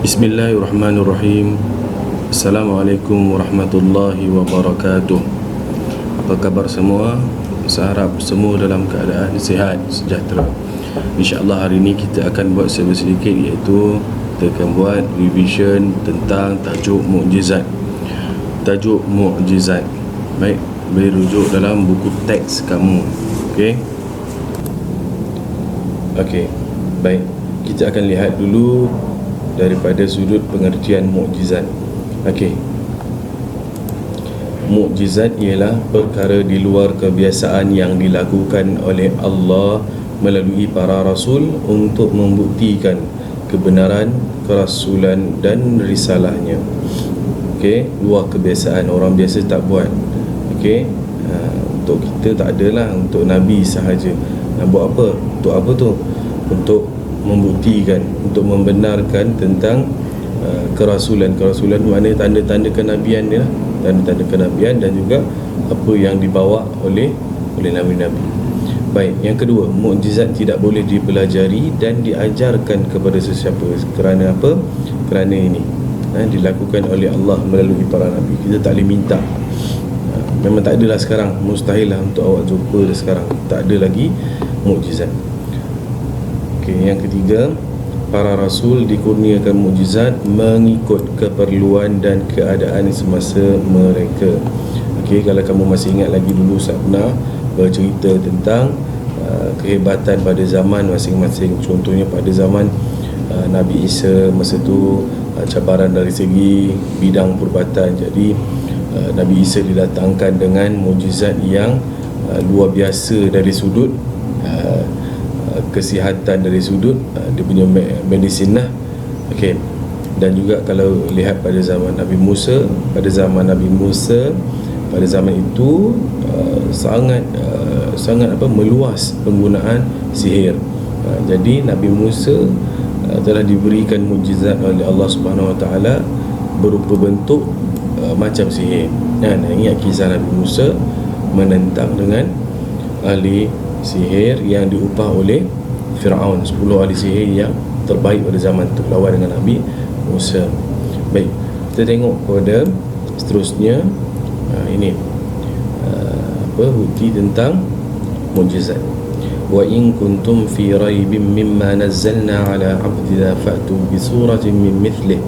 Bismillahirrahmanirrahim. Assalamualaikum warahmatullahi wabarakatuh. Apa khabar semua? Saya harap semua dalam keadaan sihat, sejahtera. InsyaAllah hari ini kita akan buat sedikit, iaitu kita akan buat revision tentang tajuk mukjizat. Tajuk mukjizat. Baik, boleh rujuk dalam buku teks kamu. Okey. Baik, kita akan lihat dulu daripada sudut pengertian mukjizat. Mukjizat ialah perkara di luar kebiasaan yang dilakukan oleh Allah melalui para rasul untuk membuktikan kebenaran kerasulan dan risalahnya. Luar kebiasaan, orang biasa tak buat. Untuk kita tak adalah, untuk Nabi sahaja. Nak buat apa? Untuk apa tu? Untuk membuktikan, untuk membenarkan tentang kerasulan. Kerasulan maknanya tanda-tanda kenabian dia, tanda-tanda kenabian dan juga apa yang dibawa oleh nabi-nabi. Baik, yang kedua, mukjizat tidak boleh dipelajari dan diajarkan kepada sesiapa. Kerana apa? Kerana ini dilakukan oleh Allah melalui para nabi. Kita tak boleh minta. Memang tak adalah sekarang, mustahil lah untuk awak jumpa sekarang. Tak ada lagi mukjizat. Yang ketiga, para rasul dikurniakan mukjizat mengikut keperluan dan keadaan semasa mereka. Kalau kamu masih ingat lagi dulu, saya pernah bercerita tentang kehebatan pada zaman masing-masing. Contohnya pada zaman Nabi Isa, masa tu cabaran dari segi bidang perubatan. Jadi Nabi Isa didatangkan dengan mukjizat yang luar biasa dari sudut kesihatan, dari sudut dia punya medicine lah. Dan juga kalau lihat pada zaman Nabi Musa, pada zaman itu sangat meluas penggunaan sihir. Jadi Nabi Musa telah diberikan mukjizat oleh Allah Subhanahu Wa Taala berupa bentuk macam sihir. Ingat kisah Nabi Musa menentang dengan ahli sihir yang diupah oleh Fir'aun, 10 ahli sihir yang terbaik pada zaman itu lawan dengan Nabi Musa. Baik, kita tengok pada seterusnya. Ini bukti tentang mukjizat. Wa in kuntum fi raibin mimma nazzalna ala 'abdina fa'tu bi suratin min mithlih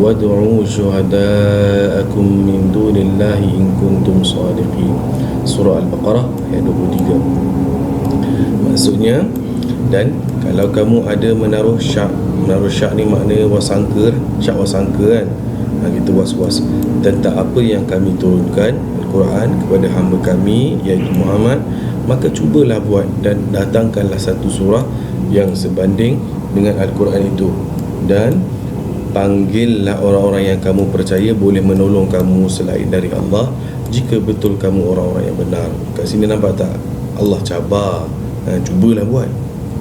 wad'u syuhada'akum min dunillahi in kuntum shadiqin. Surah Al-Baqarah ayat 23. Maksudnya, dan kalau kamu ada menaruh syak ni maknanya wasangka, syak wasangka kan, kita was-was tentang apa yang kami turunkan Al-Quran kepada hamba kami iaitu Muhammad, maka cubalah buat dan datangkanlah satu surah yang sebanding dengan Al-Quran itu, dan panggillah orang-orang yang kamu percaya boleh menolong kamu selain dari Allah jika betul kamu orang-orang yang benar. Kat sini nampak tak? Allah cabar, cubalah buat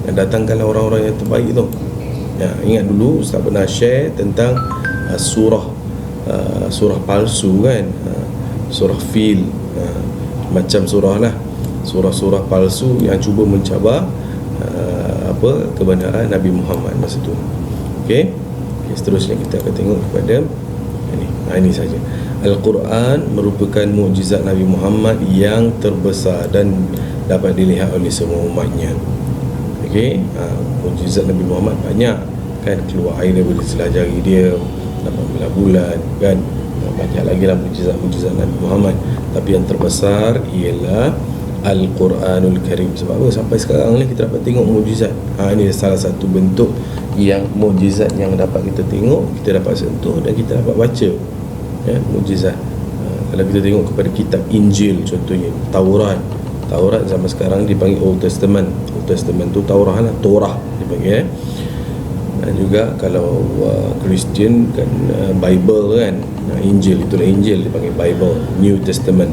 dan datangkanlah orang-orang yang terbaik tu. Ingat dulu Ustaz pernah share tentang surah palsu kan, surah fil, macam surah lah, surah palsu yang cuba mencabar kebenaran Nabi Muhammad masa tu. Seterusnya kita akan tengok kepada ini saja. Al-Quran merupakan mukjizat Nabi Muhammad yang terbesar dan dapat dilihat oleh semua umatnya. Mukjizat Nabi Muhammad banyak kan, keluar air daripada selah jari dia 18 bulan kan, banyak lagi lah mukjizat Nabi Muhammad. Tapi yang terbesar ialah Al-Quranul Karim. Sebab apa? Sampai sekarang ni kita dapat tengok mukjizat. Ini salah satu bentuk yang mukjizat yang dapat kita tengok, kita dapat sentuh dan kita dapat baca. Mukjizat. Kalau kita tengok kepada kitab Injil contohnya, Taurat zaman sekarang dipanggil Old Testament. Old Testament tu Taurah lah, Torah dipanggil. Dan juga kalau Christian kan Bible kan, Injil, itulah Injil dipanggil Bible, New Testament.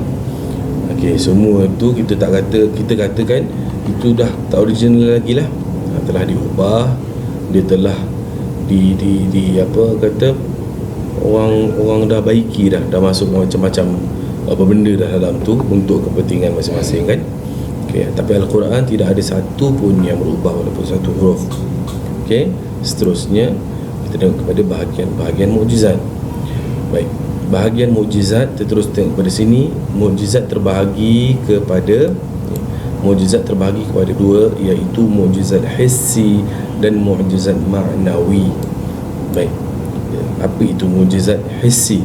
Semua tu kita katakan itu dah tak original lagi lah, telah diubah, dia telah orang dah baiki dah masuk macam-macam benda dah dalam tu untuk kepentingan masing-masing kan. Tapi Al-Quran tidak ada satu pun yang berubah walaupun satu huruf. Seterusnya kita kita tengok kepada bahagian mukjizat. Baik, bahagian mukjizat kita terus tengok pada sini. Mukjizat terbahagi kepada dua, iaitu mukjizat hissi dan mukjizat ma'nawi. Baik, apa itu mukjizat hissi?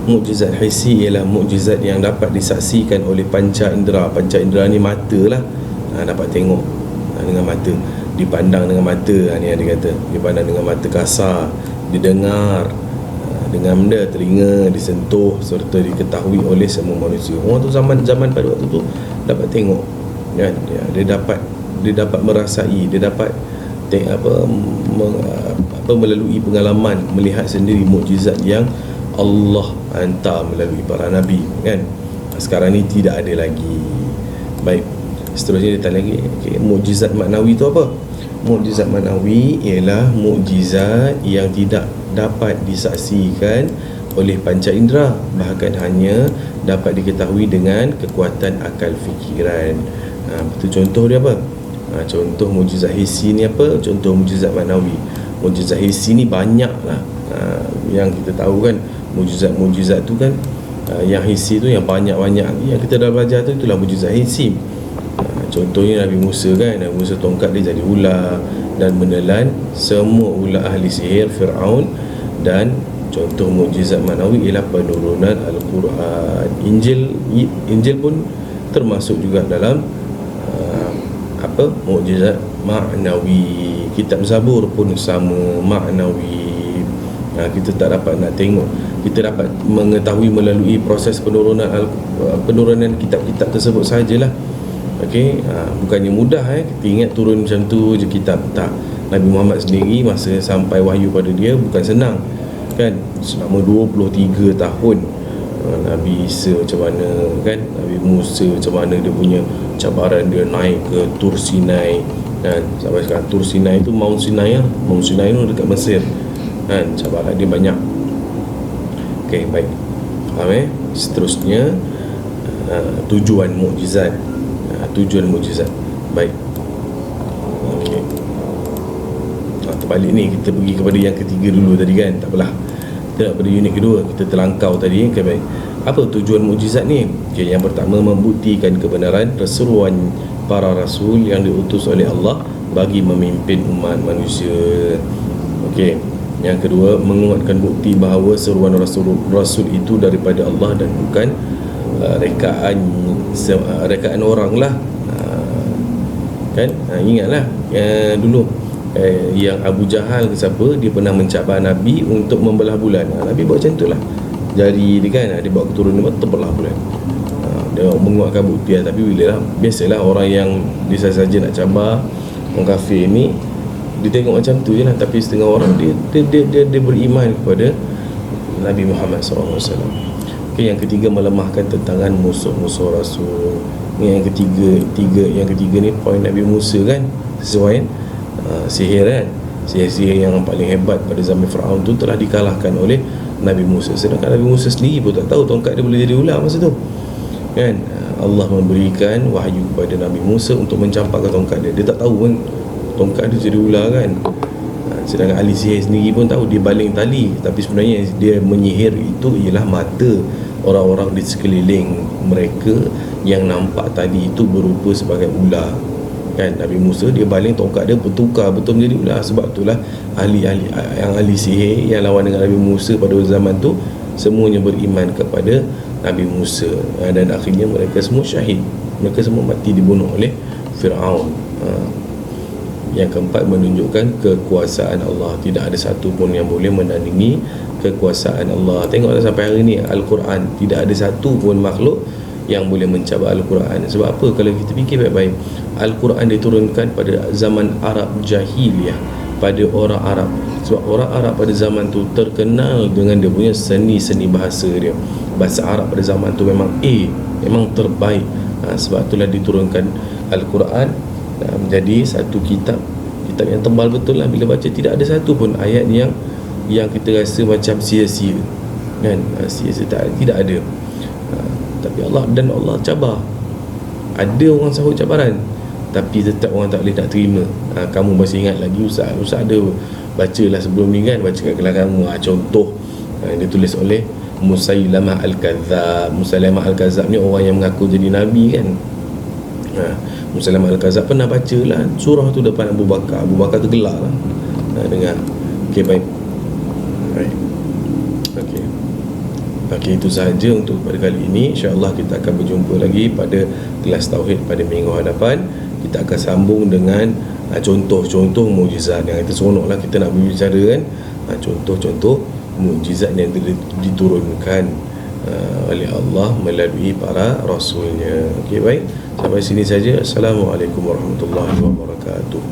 Mukjizat hissi ialah mukjizat yang dapat disaksikan oleh panca indera. Panca indera ni mata lah, dapat tengok dengan mata, dipandang dengan mata, ni yang dia kata, dipandang dengan mata kasar, didengar dengan benda telinga, disentuh serta diketahui oleh semua manusia. Orang tu zaman pada waktu tu dapat tengok, kan? Dia dapat merasai, dia dapat melalui pengalaman melihat sendiri mukjizat yang Allah hantar melalui para nabi, kan? Sekarang ni tidak ada lagi. Baik, seterusnya dia tanya lagi, mukjizat maknawi tu apa? Mukjizat maknawi ialah mukjizat yang tidak dapat disaksikan oleh panca indera, bahkan hanya dapat diketahui dengan kekuatan akal fikiran. Betul, contoh dia apa? Contoh mukjizat hissi ni apa? Contoh mukjizat maknawi. Mukjizat hissi ni banyak lah, yang kita tahu kan. Mukjizat tu kan, yang hissi tu yang banyak-banyak yang kita dah belajar tu, itulah mukjizat hissi. Contohnya Nabi Musa kan, Nabi Musa tongkat dia jadi ular dan menelan semua ular ahli sihir Fir'aun. Dan contoh mukjizat maknawi ialah penurunan Al-Quran. Injil pun termasuk juga dalam mukjizat maknawi. Kitab Zabur pun sama, maknawi. Kita tak dapat nak tengok, kita dapat mengetahui melalui proses penurunan kitab-kitab tersebut sajalah. Okey, bukannya mudah kita ingat turun macam tu je kitab, tak. Nabi Muhammad sendiri masa sampai wahyu pada dia bukan senang, kan? Selama 23 tahun Nabi Isa macam mana, kan? Nabi Musa macam mana dia punya cabaran, dia naik ke Tur Sinai, kan? Sampai sekarang Tur Sinai tu Mount Sinai lah. Mount Sinai tu dekat Mesir, kan? Cabaran dia banyak. Okey, baik. Faham Seterusnya tujuan mukjizat. Baik. Okey. Terbalik ni, kita pergi kepada yang ketiga dulu tadi, kan? Tak apalah. Kita nak pada unit kedua, kita terlangkau tadi, kan? Baik. Apa tujuan mukjizat ni? Okey, yang pertama, membuktikan kebenaran seruan para rasul yang diutus oleh Allah bagi memimpin umat manusia. Okey. Yang kedua, menguatkan bukti bahawa seruan rasul itu daripada Allah dan bukan rekaan orang lah, kan? Ingatlah dulu yang Abu Jahal ke siapa, dia pernah mencabar Nabi untuk membelah bulan. Nabi buat macam tu lah, jari dia kan, dia bawa keturunan terbelah bulan. Dia menguatkan bukti lah. Tapi bila lah, biasalah orang yang dia saja nak cabar orang kafir ni, dia tengok macam tu je lah. Tapi setengah orang dia beriman kepada Nabi Muhammad SAW. Okay, yang ketiga, melemahkan tentangan musuh-musuh Rasul. Yang ketiga ni poin Nabi Musa, kan? Sesuai kan? Sihir, kan? Sihir yang paling hebat pada zaman Fir'aun tu telah dikalahkan oleh Nabi Musa. Sedangkan Nabi Musa sendiri pun tak tahu tongkat dia boleh jadi ular masa tu, kan? Allah memberikan wahyu kepada Nabi Musa untuk mencampakkan tongkat dia. Dia tak tahu pun tongkat dia jadi ular, kan? Sedangkan ahli sihir sendiri pun tahu dia baling tali, tapi sebenarnya dia menyihir itu ialah mata orang-orang di sekeliling mereka yang nampak tadi itu berupa sebagai ular, kan? Nabi Musa dia baling tongkat dia bertukar betul menjadi ular. Sebab itulah ahli sihir yang lawan dengan Nabi Musa pada zaman tu semuanya beriman kepada Nabi Musa, dan akhirnya mereka semua syahid, mereka semua mati dibunuh oleh Fir'aun. Yang keempat, menunjukkan kekuasaan Allah. Tidak ada satu pun yang boleh menandingi kekuasaan Allah. Tengoklah sampai hari ni Al-Quran, tidak ada satu pun makhluk yang boleh mencabar Al-Quran. Sebab apa? Kalau kita fikir baik-baik, Al-Quran diturunkan pada zaman Arab Jahiliyah, pada orang Arab. Sebab orang Arab pada zaman tu terkenal dengan dia punya seni-seni bahasa dia. Bahasa Arab pada zaman tu memang terbaik. Sebab itulah diturunkan Al-Quran menjadi satu kitab yang tebal betul lah. Bila baca tidak ada satu pun ayat yang kita rasa macam sia-sia, kan? Sia-sia tidak ada. Tapi Allah cabar. Ada orang sahut cabaran, tapi tetap orang tak boleh nak terima. Kamu masih ingat lagi Ustaz ada bacalah sebelum ni kan, baca kat kelas kamu. Contoh yang ditulis oleh Musailamah Al-Kadzab. Musailamah Al-Kadzab ni orang yang mengaku jadi Nabi kan. Musailamah Al-Kadzab pernah baca lah surah tu depan Abu Bakar. Abu Bakar tergelak lah dengar. Okey, baik. Okey, itu sahaja untuk pada kali ini. InsyaAllah kita akan berjumpa lagi pada kelas Tauhid pada minggu hadapan. Kita akan sambung dengan contoh-contoh mukjizat yang kita seronok lah kita nak berbicara kan. Contoh-contoh mukjizat yang diturunkan oleh Allah melalui para rasulnya. Okey, baik. Sampai sini saja. Assalamualaikum warahmatullahi wabarakatuh.